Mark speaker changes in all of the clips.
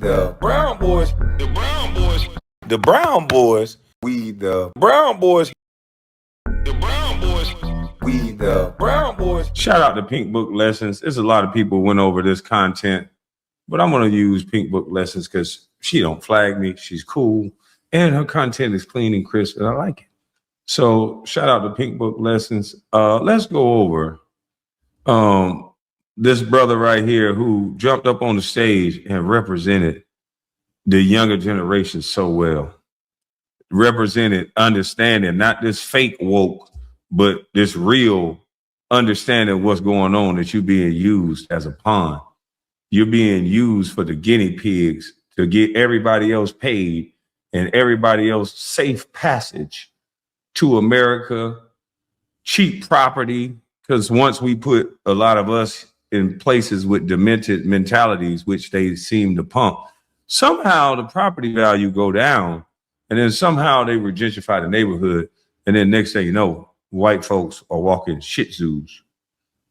Speaker 1: the Brown boys, the Brown boys, the Brown boys, we the Brown boys, the Brown boys, we the Brown boys.
Speaker 2: Shout out to Pink Book Lessons. There's a lot of people went over this content, but I'm going to use Pink Book Lessons because she don't flag me. She's cool, and her content is clean and crisp, and I like it. So shout out to Pink Book Lessons. Let's go over this brother right here who jumped up on the stage and represented the younger generation so well. Represented understanding, not this fake woke, but this real understanding what's going on, that you're being used as a pawn. You're being used for the guinea pigs to get everybody else paid and everybody else safe passage to America, cheap property, because once we put a lot of us in places with demented mentalities, which they seem to pump, somehow the property value go down, and then somehow they would gentrify the neighborhood, and then next thing you know, white folks are walking Shih Tzus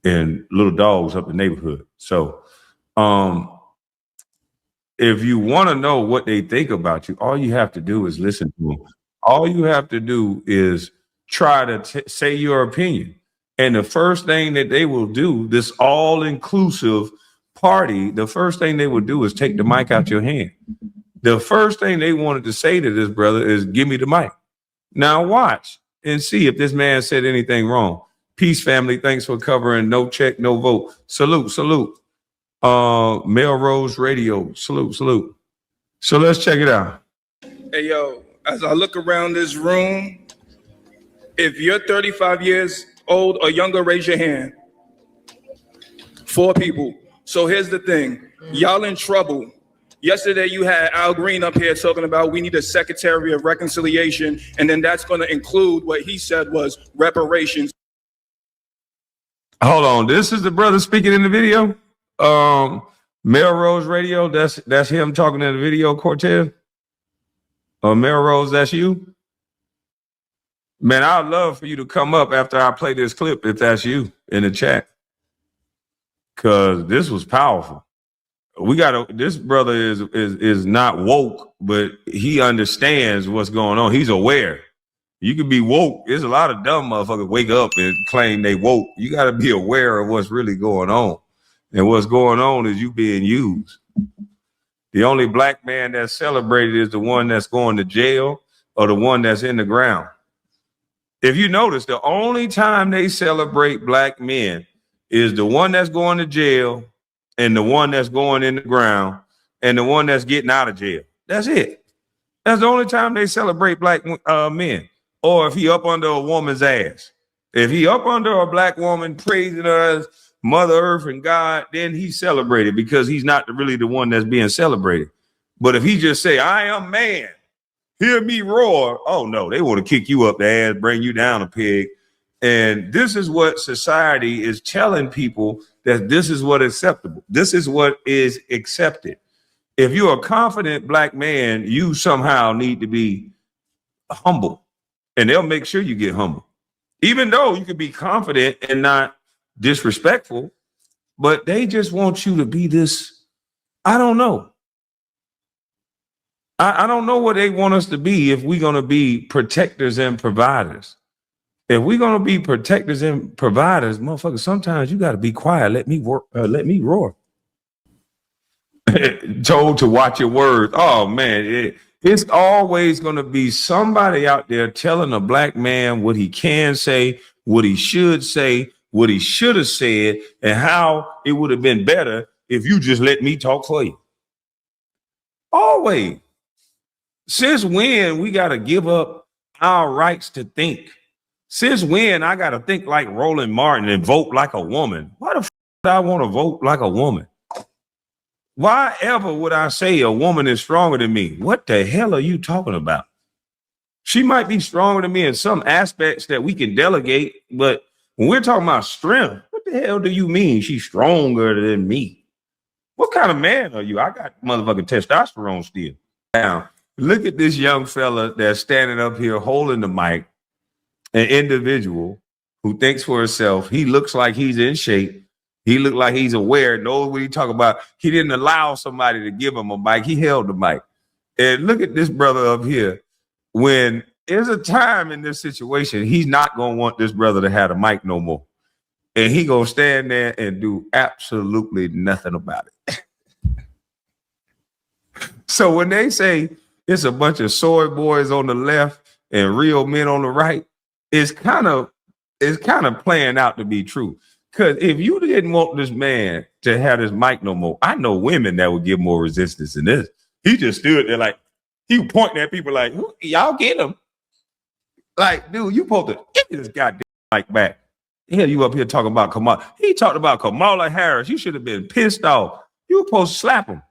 Speaker 2: and little dogs up the neighborhood. So if you want to know what they think about you, all you have to do is listen to them. All you have to do is try to say your opinion. And the first thing that they will do, this all-inclusive party, the first thing they will do is take the mic out your hand. The first thing they wanted to say to this brother is, give me the mic. Now watch and see if this man said anything wrong. Peace, family. Thanks for covering. No check, no vote. Salute, salute. Melrose Radio. Salute, salute. So let's check it out.
Speaker 3: Hey, yo, as I look around this room, if you're 35 years old or younger, raise your hand. 4 people. So here's the thing. Y'all in trouble. Yesterday, you had Al Green up here talking about we need a Secretary of Reconciliation, and then that's going to include what he said was reparations.
Speaker 2: Hold on. This is the brother speaking in the video. Melrose Radio. That's him talking in the video, Cortez. Melrose, that's you? Man, I'd love for you to come up after I play this clip if that's you in the chat. Because this was powerful. This brother is not woke, but he understands what's going on. He's aware. You can be woke. There's a lot of dumb motherfuckers wake up and claim they woke. You got to be aware of what's really going on. And what's going on is you being used. The only black man that's celebrated is the one that's going to jail or the one that's in the ground. If you notice, the only time they celebrate black men is the one that's going to jail and the one that's going in the ground and the one that's getting out of jail. That's it. That's the only time they celebrate black men. Or if he up under a woman's ass. If he up under a black woman praising her as Mother Earth and God, then he's celebrated because he's not really the one that's being celebrated. But if he just say, I am man, hear me roar. Oh no, they want to kick you up the ass, bring you down a peg. And this is what society is telling people, that this is what is acceptable. This is what is accepted. If you're a confident black man, you somehow need to be humble, and they'll make sure you get humble. Even though you can be confident and not disrespectful, but they just want you to be this. I don't know. I don't know what they want us to be if we're going to be protectors and providers. If we're going to be protectors and providers, motherfucker, sometimes you got to be quiet. Let me work. Let me roar. Told to watch your words. Oh, man. It's always going to be somebody out there telling a black man what he can say, what he should say, what he should have said, and how it would have been better if you just let me talk for you. Always. Since when we got to give up our rights to think? Since when I got to think like Roland Martin and vote like a woman? Why the f do I want to vote like a woman? Why ever would I say a woman is stronger than me? What the hell are you talking about? She might be stronger than me in some aspects that we can delegate, but when we're talking about strength, what the hell do you mean she's stronger than me? What kind of man are you? I got motherfucking testosterone still. Now, look at this young fella that's standing up here holding the mic, an individual who thinks for himself. He looks like he's in shape. He looked like he's aware, knows what he's talking about. He didn't allow somebody to give him a mic. He held the mic. And look at this brother up here. When there's a time in this situation, he's not going to want this brother to have a mic no more. And he going to stand there and do absolutely nothing about it. So when they say it's a bunch of soy boys on the left and real men on the right, it's kind of playing out to be true. Because if you didn't want this man to have this mic no more, I know women that would give more resistance than this. He just stood there like, he was pointing at people like, y'all get him. Like, dude, you supposed to give me this goddamn mic back. Hell, you up here talking about Kamala. He talked about Kamala Harris. You should have been pissed off. You were supposed to slap him.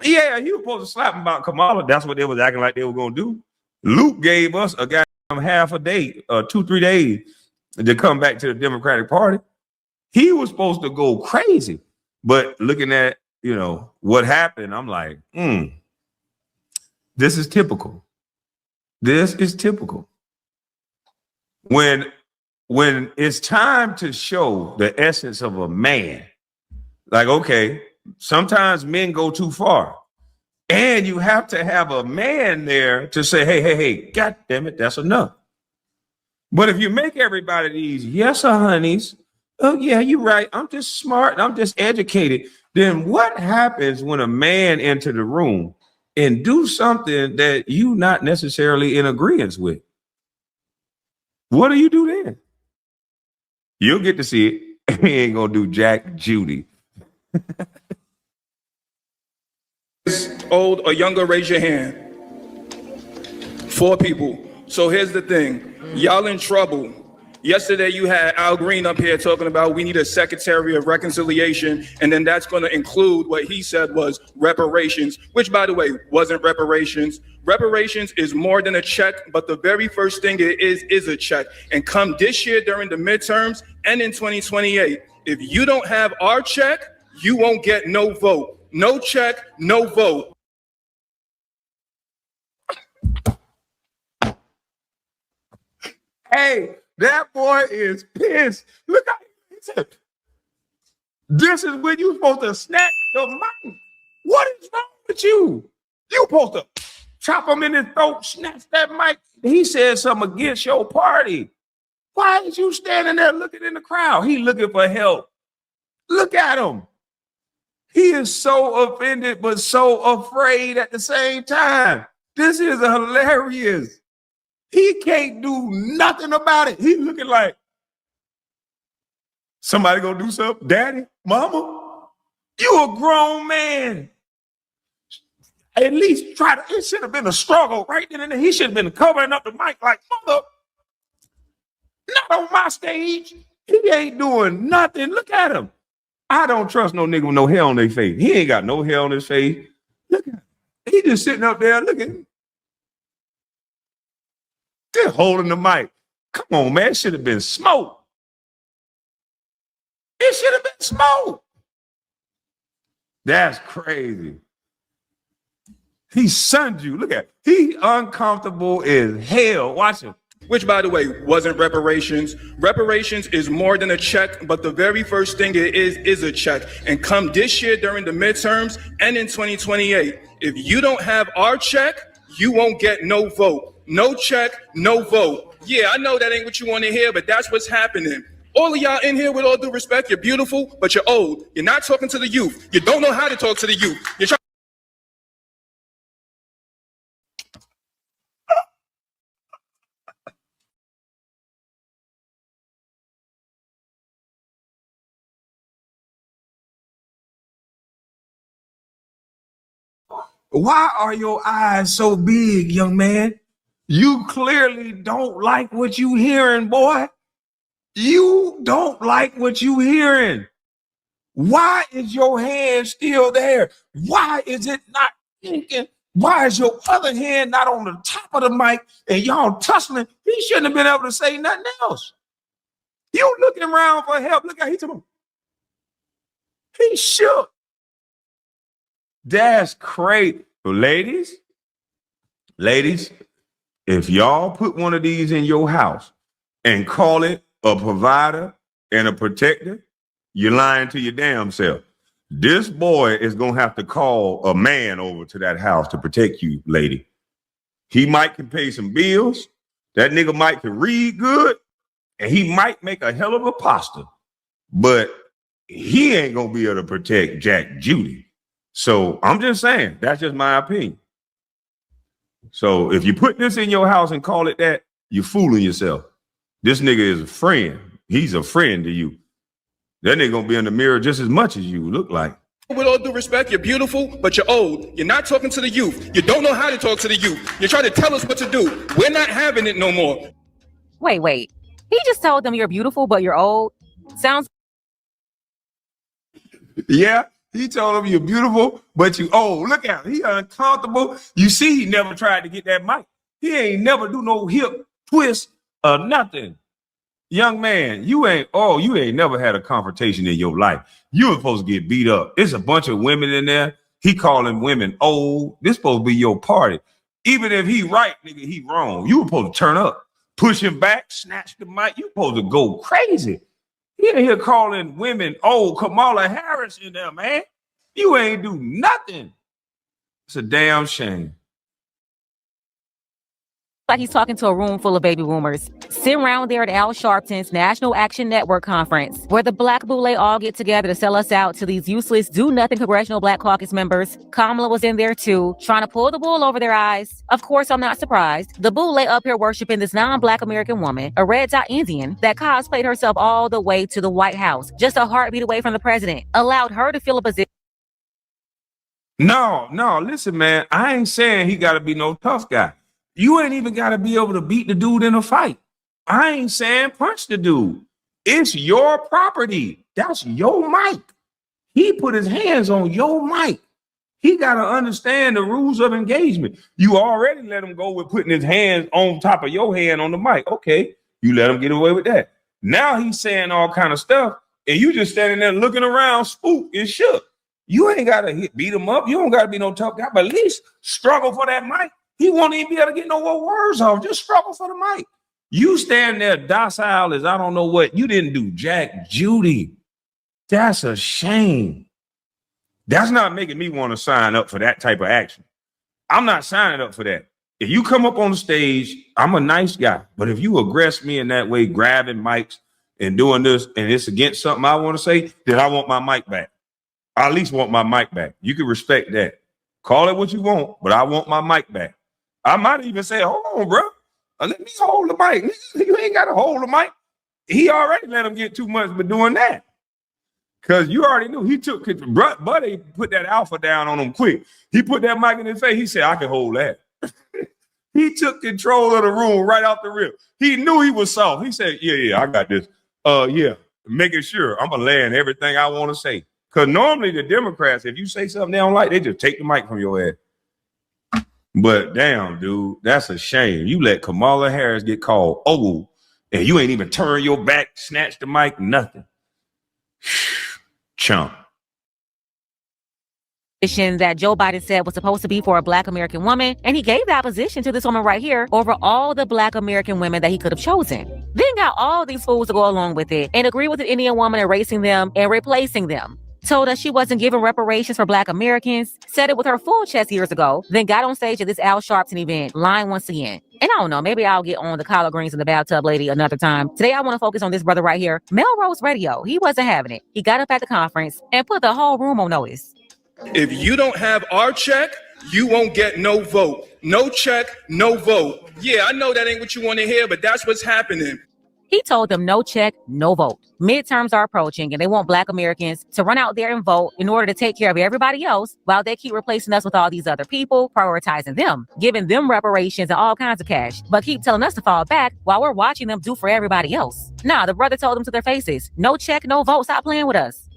Speaker 2: Yeah, you were supposed to slap him about Kamala. That's what they was acting like they were going to do. Luke gave us a goddamn half a day, 2-3 days to come back to the Democratic Party. He was supposed to go crazy. But looking at, what happened, I'm like, this is typical. This is typical. When it's time to show the essence of a man, like, okay, sometimes men go too far. And you have to have a man there to say, hey, God damn it, that's enough. But if you make everybody these yes or honeys, oh yeah, you're right, I'm just smart, I'm just educated, then what happens when a man enter the room and do something that you not necessarily in agreement with? What do you do then? You'll get to see it. He ain't gonna do Jack Judy.
Speaker 3: Old or younger, raise your hand. 4 people. So here's the thing. Y'all in trouble. Yesterday you had Al Green up here talking about we need a Secretary of Reconciliation, and then that's going to include what he said was reparations, which, by the way, wasn't reparations. Reparations is more than a check, but the very first thing it is a check. And come this year during the midterms and in 2028, if you don't have our check, you won't get no vote. No check, no vote.
Speaker 2: Hey, that boy is pissed. Look how he said, this is when you're supposed to snatch the mic. What is wrong with you? You supposed to chop him in his throat, snatch that mic. He said something against your party. Why is you standing there looking in the crowd? He looking for help. Look at him. He is so offended, but so afraid at the same time. This is hilarious. He can't do nothing about it. He's looking like, somebody gonna do something? Daddy, mama, you a grown man. At least try to, it should have been a struggle right then and there. He should have been covering up the mic like, mother, not on my stage. He ain't doing nothing. Look at him. I don't trust no nigga with no hair on their face. He ain't got no hair on his face. Look at him. He just sitting up there looking. Just holding the mic. Come on, man. It should have been smoke. It should have been smoke. That's crazy. He sunned you. Look at it. He uncomfortable as hell. Watch him.
Speaker 3: Which, by the way, wasn't reparations. Reparations is more than a check, but the very first thing it is a check. And come this year during the midterms and in 2028, if you don't have our check, you won't get no vote. No check, no vote. Yeah, I know that ain't what you want to hear, but that's what's happening. All of y'all in here, with all due respect, you're beautiful, but you're old. You're not talking to the youth. You don't know how to talk to the youth. You're trying.
Speaker 2: Why are your eyes so big, young man? You clearly don't like what you hearing, boy. You don't like what you hearing. Why is your hand still there? Why is it not thinking? Why is your other hand not on the top of the mic and y'all tussling? He shouldn't have been able to say nothing else. You looking around for help. Look how he told him. He shook. That's crazy. Ladies, if y'all put one of these in your house and call it a provider and a protector, You're lying to your damn self. This boy is going to have to call a man over to that house to protect you, lady. He might can pay some bills. That nigga might can read good. And he might make a hell of a pasta. But he ain't going to be able to protect Jack Judy. So I'm just saying, that's just my opinion. So if you put this in your house and call it that, you're fooling yourself. This nigga is a friend. He's a friend to you. That nigga gonna be in the mirror just as much as you look like.
Speaker 3: With all due respect, you're beautiful, but you're old. You're not talking to the youth. You don't know how to talk to the youth. You're trying to tell us what to do. We're not having it no more.
Speaker 4: Wait. He just told them you're beautiful, but you're old. Sounds.
Speaker 2: Yeah, he told him you're beautiful, but you old. Look at him. He uncomfortable. You see, he never tried to get that mic. He ain't never do no hip twist or nothing. Young man, you ain't never had a confrontation in your life. You were supposed to get beat up. There's a bunch of women in there. He calling women old. This supposed to be your party. Even if he right, nigga, he wrong. You were supposed to turn up, push him back, snatch the mic. You supposed to go crazy. He in here calling women old. Kamala Harris in there, man. You ain't do nothing. It's a damn shame.
Speaker 4: Like he's talking to a room full of baby boomers. Sitting around there at Al Sharpton's National Action Network conference, where the Black Boule all get together to sell us out to these useless, do-nothing Congressional Black Caucus members. Kamala was in there too, trying to pull the wool over their eyes. Of course, I'm not surprised. The Boule up here worshiping this non-Black American woman, a red dot Indian, that cosplayed herself all the way to the White House, just a heartbeat away from the president, allowed her to fill a position.
Speaker 2: No, listen, man. I ain't saying he got to be no tough guy. You ain't even got to be able to beat the dude in a fight. I ain't saying punch the dude. It's your property. That's your mic. He put his hands on your mic. He got to understand the rules of engagement. You already let him go with putting his hands on top of your hand on the mic. Okay, you let him get away with that. Now he's saying all kind of stuff, and you just standing there looking around, spooked and shook. You ain't got to beat him up. You don't got to be no tough guy, but at least struggle for that mic. He won't even be able to get no more words off. Just struggle for the mic. You stand there docile as I don't know what. You didn't do Jack Judy. That's a shame. That's not making me want to sign up for that type of action. I'm not signing up for that. If you come up on the stage, I'm a nice guy. But if you aggress me in that way, grabbing mics and doing this, and it's against something I want to say, then I want my mic back. I at least want my mic back. You can respect that. Call it what you want, but I want my mic back. I might even say, hold on, bro. Let me hold the mic. You ain't got to hold the mic. He already let him get too much for doing that. Because you already knew he took it. Buddy put that alpha down on him quick. He put that mic in his face. He said, I can hold that. He took control of the room right off the rip. He knew he was soft. He said, yeah, I got this. Yeah, making sure I'm going to land everything I want to say. Because normally the Democrats, if you say something they don't like, they just take the mic from your head. But damn, dude, that's a shame. You let Kamala Harris get called old, and you ain't even turn your back, snatch the mic, nothing. Chump.
Speaker 4: That Joe Biden said was supposed to be for a Black American woman, and he gave that position to this woman right here over all the Black American women that he could have chosen. Then got all these fools to go along with it and agree with an Indian woman erasing them and replacing them. Told us she wasn't giving reparations for Black Americans, said it with her full chest years ago, then got on stage at this Al Sharpton event, lying once again. And I don't know, maybe I'll get on the collard greens and the bathtub lady another time. Today, I want to focus on this brother right here, Melrose Radio. He wasn't having it. He got up at the conference and put the whole room on notice.
Speaker 3: If you don't have our check, you won't get no vote. No check, no vote. Yeah, I know that ain't what you want to hear, but that's what's happening.
Speaker 4: He told them no check, no vote. Midterms are approaching and they want Black Americans to run out there and vote in order to take care of everybody else while they keep replacing us with all these other people, prioritizing them, giving them reparations and all kinds of cash, but keep telling us to fall back while we're watching them do for everybody else. Nah, the brother told them to their faces, no check, no vote, stop playing with us.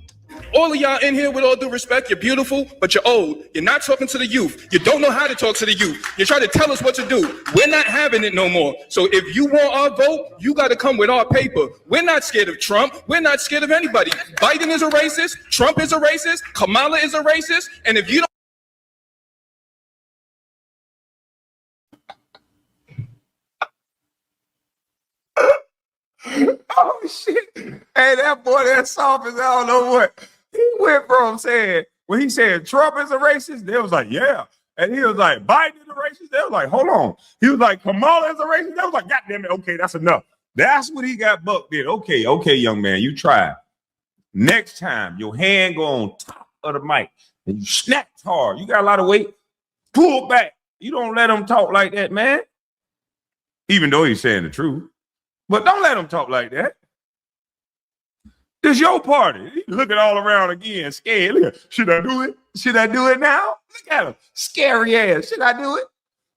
Speaker 3: All of y'all in here, with all due respect, you're beautiful, but you're old. You're not talking to the youth. You don't know how to talk to the youth. You're trying to tell us what to do. We're not having it no more. So if you want our vote, you got to come with our paper. We're not scared of Trump. We're not scared of anybody. Biden is a racist. Trump is a racist. Kamala is a racist. And if you don't...
Speaker 2: Oh, shit. Hey, that boy, that soft as I don't know what. He went from saying, when he said Trump is a racist, they was like, yeah. And he was like, Biden is a racist. They was like, hold on. He was like, Kamala is a racist. They was like, God damn it. Okay, that's enough. That's what he got bucked in. Okay, young man, you try. Next time, your hand go on top of the mic and you snap hard. You got a lot of weight. Pull back. You don't let him talk like that, man. Even though he's saying the truth. But don't let him talk like that. This your party. He's looking all around again, scared. Look, should I do it? Should I do it now? Look at him. Scary ass. Should I do it?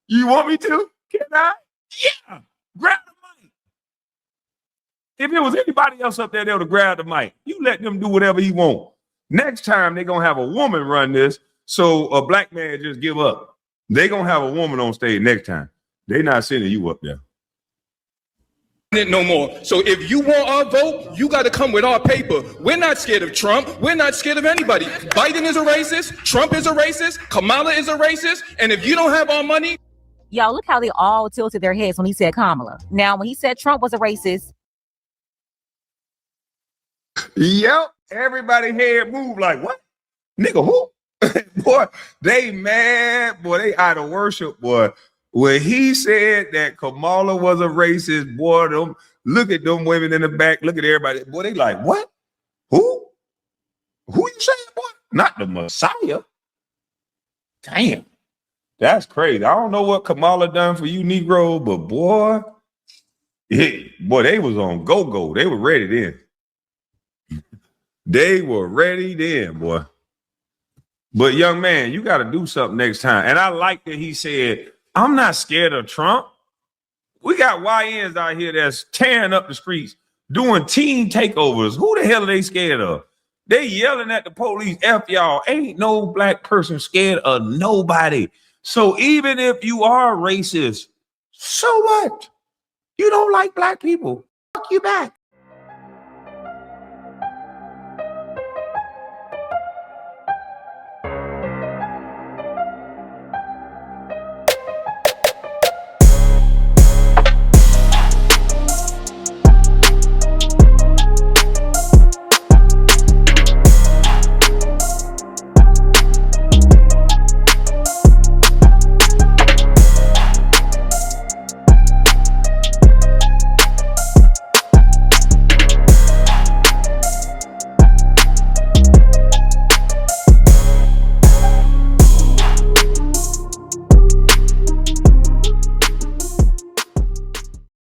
Speaker 2: You want me to? Can I? Yeah. Grab the mic. If it was anybody else up there, they would have grabbed the mic. You let them do whatever he want. Next time, they're going to have a woman run this, so a black man just give up. They're going to have a woman on stage next time. They're not sending you up there.
Speaker 3: No more. So if you want our vote, you got to come with our paper. We're not scared of Trump. We're not scared of anybody. Biden is a racist. Trump is a racist. Kamala is a racist. And if you don't have our money.
Speaker 4: Y'all, look how they all tilted their heads when he said Kamala. Now, when he said Trump was a racist.
Speaker 2: Yep. Everybody head moved like, what? Nigga, who? Boy, they mad. Boy, they out of worship, boy. When he said that Kamala was a racist, boy, look at them women in the back. Look at everybody. Boy, they like, what? Who? Who you saying, boy? Not the Messiah. Damn. That's crazy. I don't know what Kamala done for you, Negro, but boy, boy, they was on go-go. They were ready then. They were ready then, boy. But young man, you got to do something next time. And I like that he said, I'm not scared of Trump. We got YNs out here that's tearing up the streets, doing teen takeovers. Who the hell are they scared of? They yelling at the police, F y'all. Ain't no black person scared of nobody. So even if you are racist, so what? You don't like black people. Fuck you back.